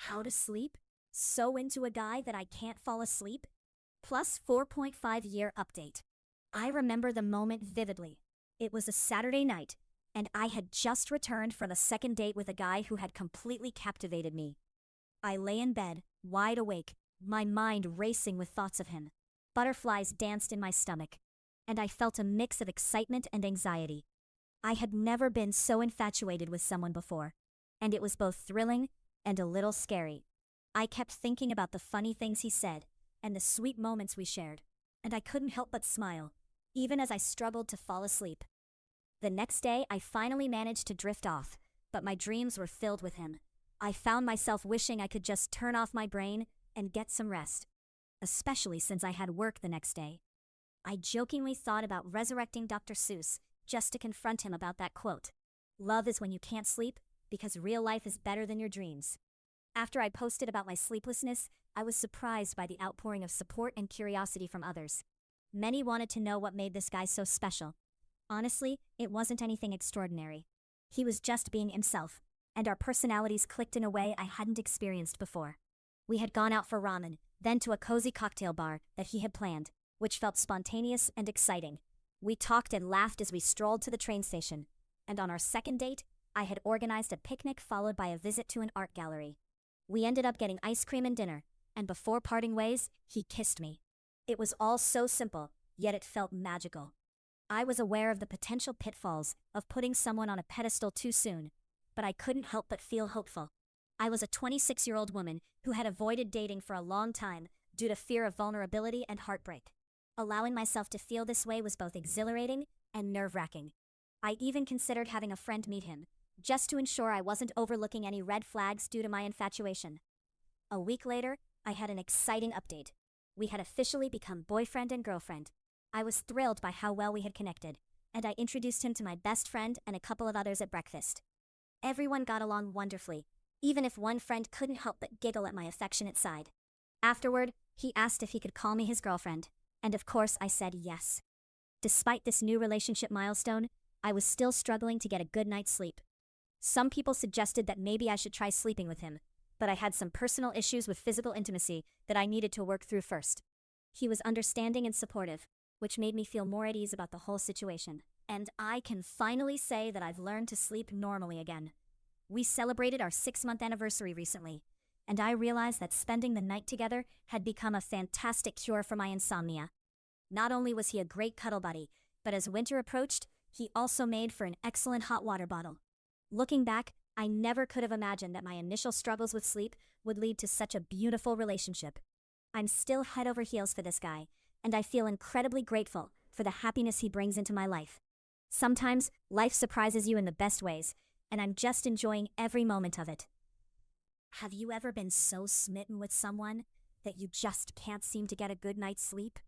How to sleep? So into a guy that I can't fall asleep? Plus 4.5-year update. I remember the moment vividly. It was a Saturday night, and I had just returned from a second date with a guy who had completely captivated me. I lay in bed, wide awake, my mind racing with thoughts of him. Butterflies danced in my stomach, and I felt a mix of excitement and anxiety. I had never been so infatuated with someone before, and it was both thrilling and a little scary. I kept thinking about the funny things he said and the sweet moments we shared, and I couldn't help but smile, even as I struggled to fall asleep. The next day, I finally managed to drift off, but my dreams were filled with him. I found myself wishing I could just turn off my brain and get some rest, especially since I had work the next day. I jokingly thought about resurrecting Dr. Seuss just to confront him about that quote. Love is when you can't sleep, because real life is better than your dreams. After I posted about my sleeplessness, I was surprised by the outpouring of support and curiosity from others. Many wanted to know what made this guy so special. Honestly, it wasn't anything extraordinary. He was just being himself, and our personalities clicked in a way I hadn't experienced before. We had gone out for ramen, then to a cozy cocktail bar that he had planned, which felt spontaneous and exciting. We talked and laughed as we strolled to the train station, and on our second date, I had organized a picnic followed by a visit to an art gallery. We ended up getting ice cream and dinner, and before parting ways, he kissed me. It was all so simple, yet it felt magical. I was aware of the potential pitfalls of putting someone on a pedestal too soon, but I couldn't help but feel hopeful. I was a 26-year-old woman who had avoided dating for a long time due to fear of vulnerability and heartbreak. Allowing myself to feel this way was both exhilarating and nerve-wracking. I even considered having a friend meet him, just to ensure I wasn't overlooking any red flags due to my infatuation. A week later, I had an exciting update. We had officially become boyfriend and girlfriend. I was thrilled by how well we had connected, and I introduced him to my best friend and a couple of others at breakfast. Everyone got along wonderfully, even if one friend couldn't help but giggle at my affectionate side. Afterward, he asked if he could call me his girlfriend, and of course I said yes. Despite this new relationship milestone, I was still struggling to get a good night's sleep. Some people suggested that maybe I should try sleeping with him, but I had some personal issues with physical intimacy that I needed to work through first. He was understanding and supportive, which made me feel more at ease about the whole situation. And I can finally say that I've learned to sleep normally again. We celebrated our 6-month anniversary recently, and I realized that spending the night together had become a fantastic cure for my insomnia. Not only was he a great cuddle buddy, but as winter approached, he also made for an excellent hot water bottle. Looking back, I never could have imagined that my initial struggles with sleep would lead to such a beautiful relationship. I'm still head over heels for this guy, and I feel incredibly grateful for the happiness he brings into my life. Sometimes, life surprises you in the best ways, and I'm just enjoying every moment of it. Have you ever been so smitten with someone that you just can't seem to get a good night's sleep?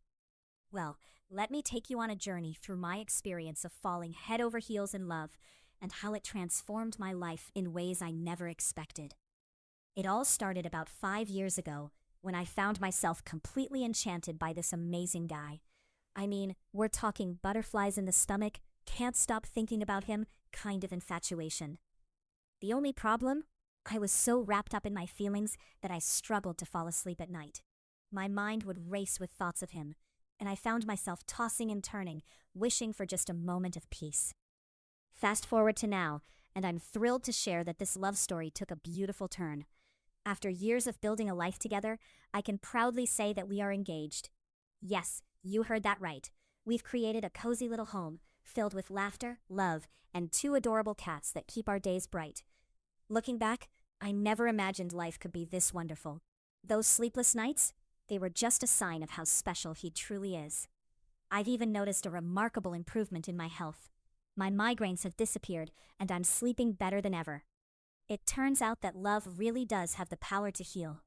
Well, let me take you on a journey through my experience of falling head over heels in love and how it transformed my life in ways I never expected. It all started about 5 years ago when I found myself completely enchanted by this amazing guy. I mean, we're talking butterflies in the stomach, can't stop thinking about him kind of infatuation. The only problem? I was so wrapped up in my feelings that I struggled to fall asleep at night. My mind would race with thoughts of him, and I found myself tossing and turning, wishing for just a moment of peace. Fast forward to now, and I'm thrilled to share that this love story took a beautiful turn. After years of building a life together, I can proudly say that we are engaged. Yes, you heard that right. We've created a cozy little home, filled with laughter, love, and 2 adorable cats that keep our days bright. Looking back, I never imagined life could be this wonderful. Those sleepless nights? They were just a sign of how special he truly is. I've even noticed a remarkable improvement in my health. My migraines have disappeared, and I'm sleeping better than ever. It turns out that love really does have the power to heal.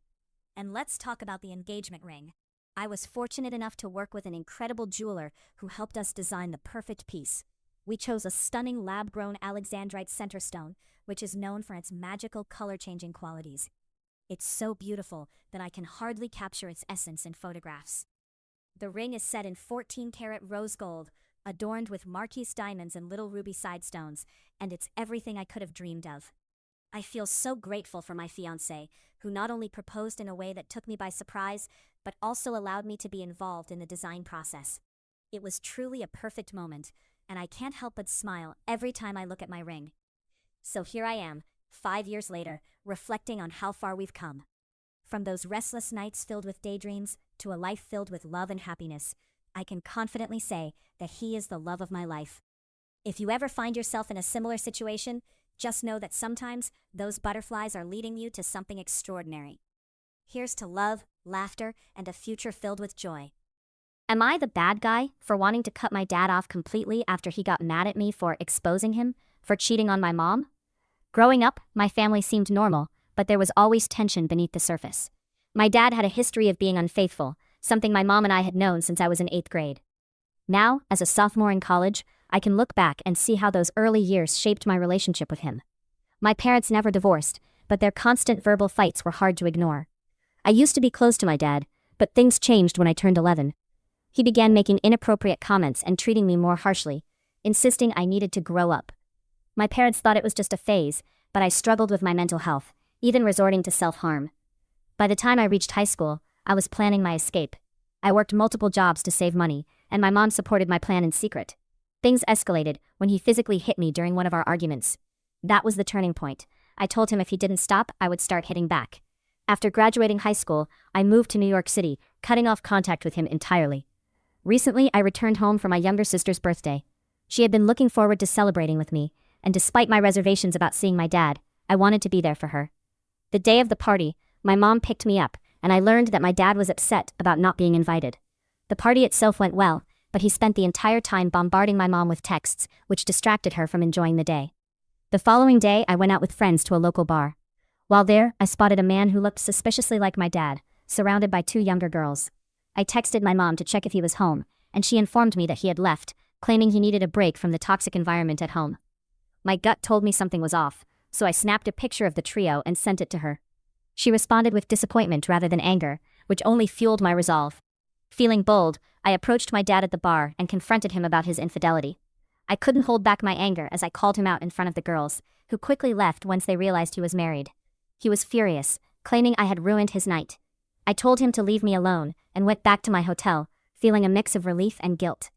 And let's talk about the engagement ring. I was fortunate enough to work with an incredible jeweler who helped us design the perfect piece. We chose a stunning lab-grown Alexandrite center stone, which is known for its magical color-changing qualities. It's so beautiful that I can hardly capture its essence in photographs. The ring is set in 14-karat rose gold, adorned with marquise diamonds and little ruby side stones, and it's everything I could have dreamed of. I feel so grateful for my fiancé, who not only proposed in a way that took me by surprise, but also allowed me to be involved in the design process. It was truly a perfect moment, and I can't help but smile every time I look at my ring. So here I am, 5 years later, reflecting on how far we've come. From those restless nights filled with daydreams to a life filled with love and happiness, I can confidently say that he is the love of my life. If you ever find yourself in a similar situation, just know that sometimes those butterflies are leading you to something extraordinary. Here's to love, laughter, and a future filled with joy. Am I the bad guy for wanting to cut my dad off completely after he got mad at me for exposing him for cheating on my mom? Growing up, my family seemed normal, but there was always tension beneath the surface. My dad had a history of being unfaithful, something my mom and I had known since I was in 8th grade. Now, as a sophomore in college, I can look back and see how those early years shaped my relationship with him. My parents never divorced, but their constant verbal fights were hard to ignore. I used to be close to my dad, but things changed when I turned 11. He began making inappropriate comments and treating me more harshly, insisting I needed to grow up. My parents thought it was just a phase, but I struggled with my mental health, even resorting to self-harm. By the time I reached high school, I was planning my escape. I worked multiple jobs to save money, and my mom supported my plan in secret. Things escalated when he physically hit me during one of our arguments. That was the turning point. I told him if he didn't stop, I would start hitting back. After graduating high school, I moved to New York City, cutting off contact with him entirely. Recently, I returned home for my younger sister's birthday. She had been looking forward to celebrating with me, and despite my reservations about seeing my dad, I wanted to be there for her. The day of the party, my mom picked me up, and I learned that my dad was upset about not being invited. The party itself went well, but he spent the entire time bombarding my mom with texts, which distracted her from enjoying the day. The following day, I went out with friends to a local bar. While there, I spotted a man who looked suspiciously like my dad, surrounded by 2 younger girls. I texted my mom to check if he was home, and she informed me that he had left, claiming he needed a break from the toxic environment at home. My gut told me something was off, so I snapped a picture of the trio and sent it to her. She responded with disappointment rather than anger, which only fueled my resolve. Feeling bold, I approached my dad at the bar and confronted him about his infidelity. I couldn't hold back my anger as I called him out in front of the girls, who quickly left once they realized he was married. He was furious, claiming I had ruined his night. I told him to leave me alone and went back to my hotel, feeling a mix of relief and guilt.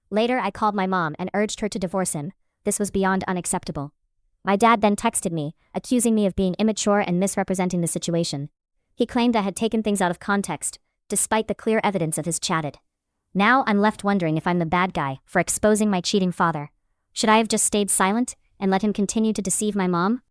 Later, I called my mom and urged her to divorce him. This was beyond unacceptable. My dad then texted me, accusing me of being immature and misrepresenting the situation. He claimed I had taken things out of context, despite the clear evidence of his chatted. Now I'm left wondering if I'm the bad guy for exposing my cheating father. Should I have just stayed silent and let him continue to deceive my mom?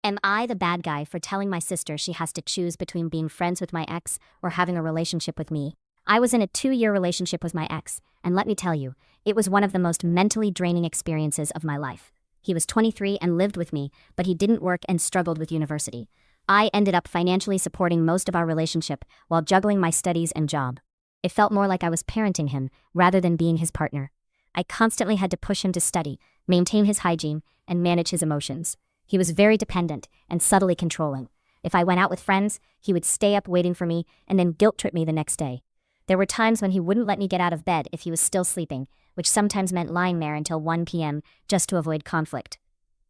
Am I the bad guy for telling my sister she has to choose between being friends with my ex or having a relationship with me? I was in a 2-year relationship with my ex, and let me tell you, it was one of the most mentally draining experiences of my life. He was 23 and lived with me, but he didn't work and struggled with university. I ended up financially supporting most of our relationship while juggling my studies and job. It felt more like I was parenting him rather than being his partner. I constantly had to push him to study, maintain his hygiene, and manage his emotions. He was very dependent and subtly controlling. If I went out with friends, he would stay up waiting for me and then guilt-trip me the next day. There were times when he wouldn't let me get out of bed if he was still sleeping, which sometimes meant lying there until 1 p.m. just to avoid conflict.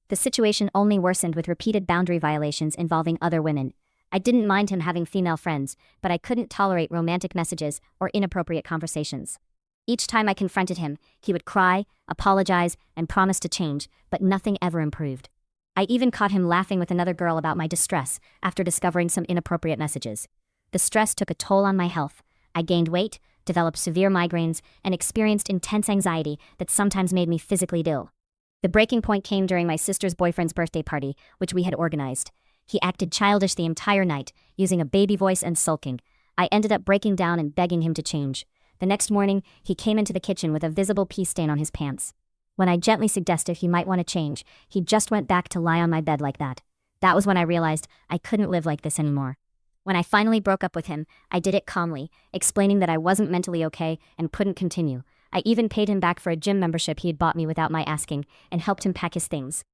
The situation only worsened with repeated boundary violations involving other women. I didn't mind him having female friends, but I couldn't tolerate romantic messages or inappropriate conversations. Each time I confronted him, he would cry, apologize, and promise to change, but nothing ever improved. I even caught him laughing with another girl about my distress after discovering some inappropriate messages. The stress took a toll on my health. I gained weight, developed severe migraines, and experienced intense anxiety that sometimes made me physically ill. The breaking point came during my sister's boyfriend's birthday party, which we had organized. He acted childish the entire night, using a baby voice and sulking. I ended up breaking down and begging him to change. The next morning, he came into the kitchen with a visible pee stain on his pants. When I gently suggested he might want to change, he just went back to lie on my bed like that. That was when I realized I couldn't live like this anymore. When I finally broke up with him, I did it calmly, explaining that I wasn't mentally okay and couldn't continue. I even paid him back for a gym membership he had bought me without my asking, and helped him pack his things.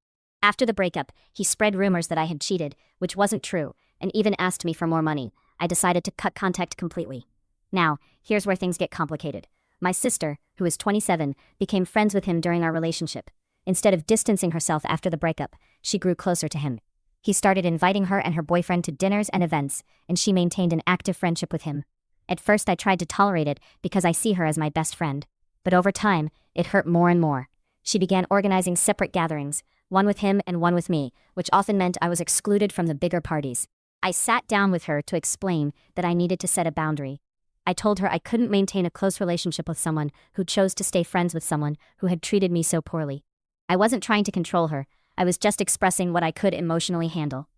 After the breakup, he spread rumors that I had cheated, which wasn't true, and even asked me for more money. I decided to cut contact completely. Now, here's where things get complicated. My sister, who is 27, became friends with him during our relationship. Instead of distancing herself after the breakup, she grew closer to him. He started inviting her and her boyfriend to dinners and events, and she maintained an active friendship with him. At first, I tried to tolerate it because I see her as my best friend. But over time, it hurt more and more. She began organizing separate gatherings, one with him and one with me, which often meant I was excluded from the bigger parties. I sat down with her to explain that I needed to set a boundary. I told her I couldn't maintain a close relationship with someone who chose to stay friends with someone who had treated me so poorly. I wasn't trying to control her. I was just expressing what I could emotionally handle.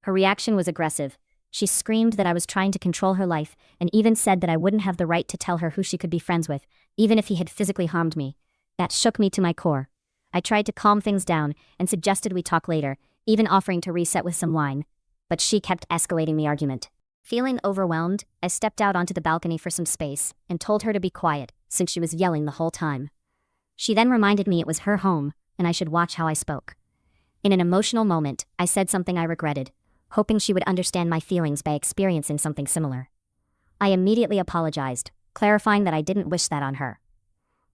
Her reaction was aggressive. She screamed that I was trying to control her life and even said that I wouldn't have the right to tell her who she could be friends with, even if he had physically harmed me. That shook me to my core. I tried to calm things down and suggested we talk later, even offering to reset with some wine. But she kept escalating the argument. Feeling overwhelmed, I stepped out onto the balcony for some space and told her to be quiet, since she was yelling the whole time. She then reminded me it was her home and I should watch how I spoke. In an emotional moment, I said something I regretted, hoping she would understand my feelings by experiencing something similar. I immediately apologized, clarifying that I didn't wish that on her.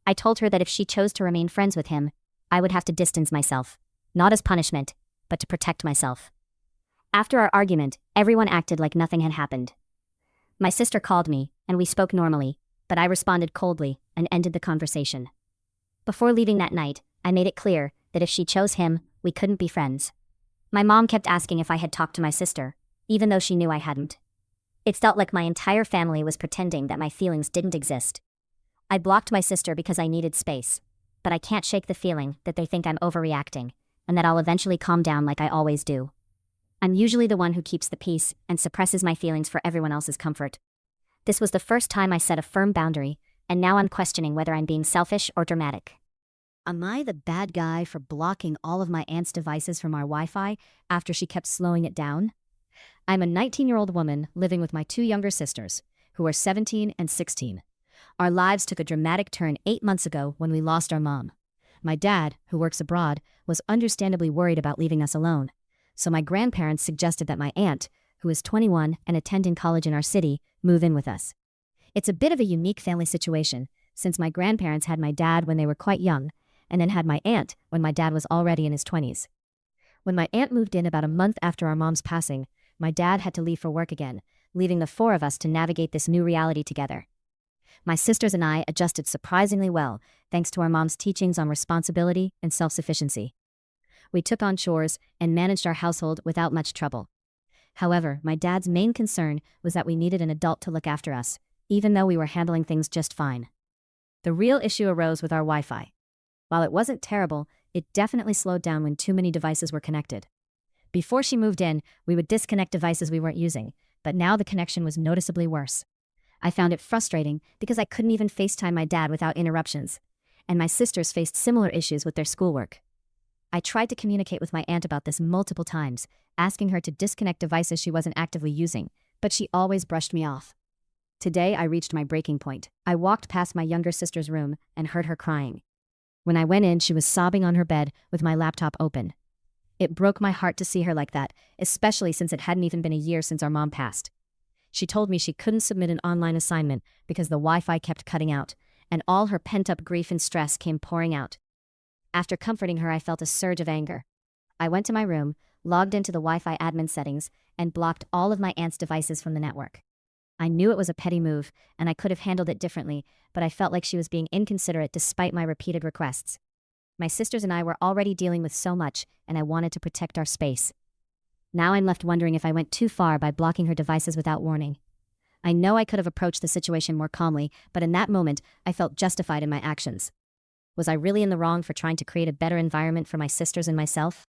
I told her that if she chose to remain friends with him, I would have to distance myself, not as punishment, but to protect myself. After our argument, everyone acted like nothing had happened. My sister called me, and we spoke normally, but I responded coldly and ended the conversation. Before leaving that night, I made it clear that if she chose him, we couldn't be friends. My mom kept asking if I had talked to my sister, even though she knew I hadn't. It felt like my entire family was pretending that my feelings didn't exist. I blocked my sister because I needed space, but I can't shake the feeling that they think I'm overreacting, and that I'll eventually calm down like I always do. I'm usually the one who keeps the peace and suppresses my feelings for everyone else's comfort. This was the first time I set a firm boundary, and now I'm questioning whether I'm being selfish or dramatic. Am I the bad guy for blocking all of my aunt's devices from our Wi-Fi after she kept slowing it down? I'm a 19-year-old woman living with my two younger sisters, who are 17 and 16. Our lives took a dramatic turn 8 months ago when we lost our mom. My dad, who works abroad, was understandably worried about leaving us alone. So my grandparents suggested that my aunt, who is 21 and attending college in our city, move in with us. It's a bit of a unique family situation, since my grandparents had my dad when they were quite young, and then had my aunt when my dad was already in his 20s. When my aunt moved in about a month after our mom's passing, my dad had to leave for work again, leaving the four of us to navigate this new reality together. My sisters and I adjusted surprisingly well, thanks to our mom's teachings on responsibility and self-sufficiency. We took on chores and managed our household without much trouble. However, my dad's main concern was that we needed an adult to look after us, even though we were handling things just fine. The real issue arose with our Wi-Fi. While it wasn't terrible, it definitely slowed down when too many devices were connected. Before she moved in, we would disconnect devices we weren't using, but now the connection was noticeably worse. I found it frustrating because I couldn't even FaceTime my dad without interruptions, and my sisters faced similar issues with their schoolwork. I tried to communicate with my aunt about this multiple times, asking her to disconnect devices she wasn't actively using, but she always brushed me off. Today, I reached my breaking point. I walked past my younger sister's room and heard her crying. When I went in, she was sobbing on her bed with my laptop open. It broke my heart to see her like that, especially since it hadn't even been a year since our mom passed. She told me she couldn't submit an online assignment because the Wi-Fi kept cutting out, and all her pent-up grief and stress came pouring out. After comforting her, I felt a surge of anger. I went to my room, logged into the Wi-Fi admin settings, and blocked all of my aunt's devices from the network. I knew it was a petty move, and I could have handled it differently, but I felt like she was being inconsiderate despite my repeated requests. My sisters and I were already dealing with so much, and I wanted to protect our space. Now I'm left wondering if I went too far by blocking her devices without warning. I know I could have approached the situation more calmly, but in that moment, I felt justified in my actions. Was I really in the wrong for trying to create a better environment for my sisters and myself?